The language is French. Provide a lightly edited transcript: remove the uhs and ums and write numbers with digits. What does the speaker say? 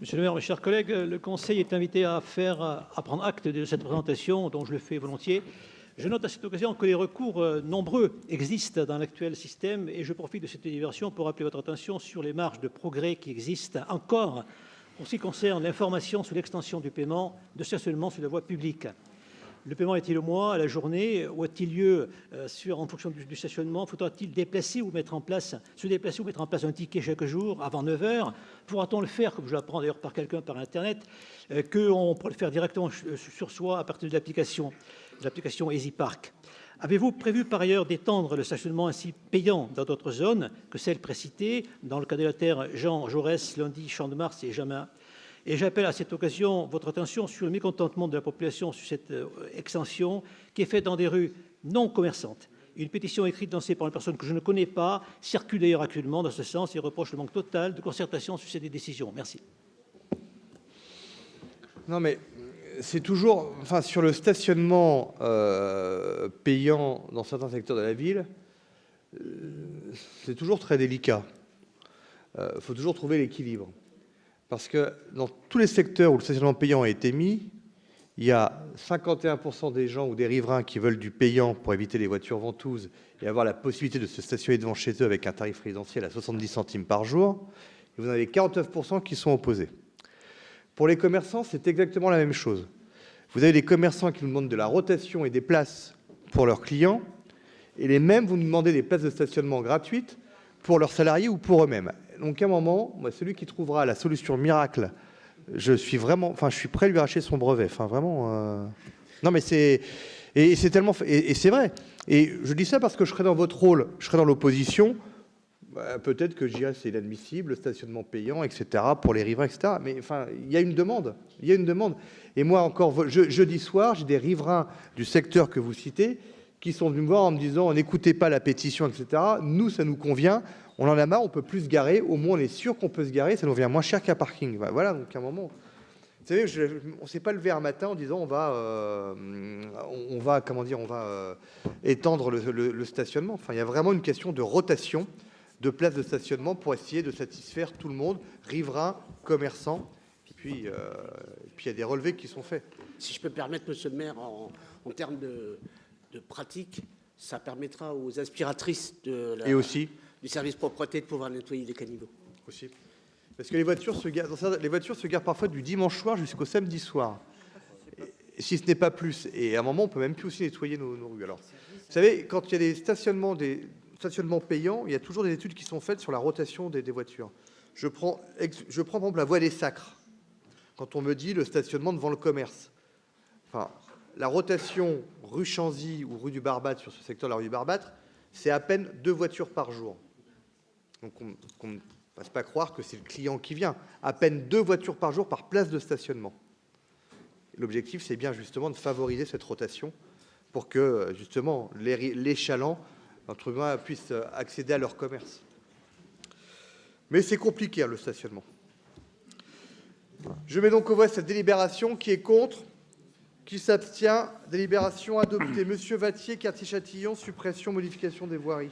Monsieur le maire, mes chers collègues, le Conseil est invité à prendre acte de cette présentation, dont je le fais volontiers. Je note à cette occasion que les recours nombreux existent dans l'actuel système et je profite de cette délibération pour appeler votre attention sur les marges de progrès qui existent encore en ce qui concerne l'information sur l'extension du paiement de stationnement sur la voie publique. Le paiement est-il au mois, à la journée, ou a-t-il lieu en fonction du stationnement? Faudra-t-il se déplacer ou mettre en place un ticket chaque jour avant 9 heures? Pourra-t-on le faire, comme je l'apprends d'ailleurs par quelqu'un par Internet, qu'on pourrait le faire directement sur soi à partir de l'application EasyPark? Avez-vous prévu par ailleurs d'étendre le stationnement ainsi payant dans d'autres zones que celles précitées, dans le cas de la terre Jean Jaurès, Lundi, Champ de Mars et Jamin? Et j'appelle à cette occasion votre attention sur le mécontentement de la population sur cette extension qui est faite dans des rues non commerçantes. Une pétition écrite lancée par une personne que je ne connais pas circule d'ailleurs actuellement dans ce sens et reproche le manque total de concertation sur cette décision. Merci. Non mais c'est toujours, enfin sur le stationnement payant dans certains secteurs de la ville, c'est toujours très délicat. Il faut toujours trouver l'équilibre. Parce que dans tous les secteurs où le stationnement payant a été mis, il y a 51% des gens ou des riverains qui veulent du payant pour éviter les voitures ventouses et avoir la possibilité de se stationner devant chez eux avec un tarif résidentiel à 70 centimes par jour. Et vous en avez 49% qui sont opposés. Pour les commerçants, c'est exactement la même chose. Vous avez des commerçants qui nous demandent de la rotation et des places pour leurs clients, et les mêmes vous nous demandez des places de stationnement gratuites pour leurs salariés ou pour eux-mêmes. Donc à un moment, moi, celui qui trouvera la solution miracle, je suis prêt à lui arracher son brevet. Enfin vraiment. Non mais c'est tellement et c'est vrai. Et je dis ça parce que je serais dans votre rôle, je serais dans l'opposition. Peut-être que je dirais c'est inadmissible, le stationnement payant, etc. pour les riverains, etc. Mais enfin, il y a une demande. Il y a une demande. Et moi encore, jeudi soir, j'ai des riverains du secteur que vous citez qui sont venus me voir en me disant n'écoutez pas la pétition, etc. Nous, ça nous convient. On en a marre, on peut plus se garer. Au moins, on est sûr qu'on peut se garer. Ça nous revient moins cher qu'un parking. Voilà. Donc à un moment, vous savez, on s'est pas levé un matin en disant on va étendre le stationnement. Enfin, il y a vraiment une question de rotation de places de stationnement pour essayer de satisfaire tout le monde, riverains, commerçants. Puis il y a des relevés qui sont faits. Si je peux me permettre, monsieur le maire, en termes de pratique, ça permettra aux aspiratrices du service propreté de pouvoir nettoyer les caniveaux. Aussi. Parce que les voitures se garent parfois du dimanche soir jusqu'au samedi soir. Et si ce n'est pas plus. Et à un moment, on peut même plus aussi nettoyer nos rues. Alors, vous savez, quand il y a des stationnements payants, il y a toujours des études qui sont faites sur la rotation des voitures. Je prends par exemple la voie des Sacres. Quand on me dit le stationnement devant le commerce. Enfin, la rotation rue Chanzy ou rue du Barbâtre, sur ce secteur de la rue du Barbâtre, c'est à peine 2 voitures par jour. Donc on ne fasse pas croire que c'est le client qui vient. À peine 2 voitures par jour par place de stationnement. L'objectif, c'est bien justement de favoriser cette rotation pour que justement les chalands, entre guillemets, puissent accéder à leur commerce. Mais c'est compliqué, le stationnement. Je mets donc au vote cette délibération. Qui est contre? Qui s'abstient? Délibération adoptée. Monsieur Vattier, quartier Châtillon, suppression, modification des voiries.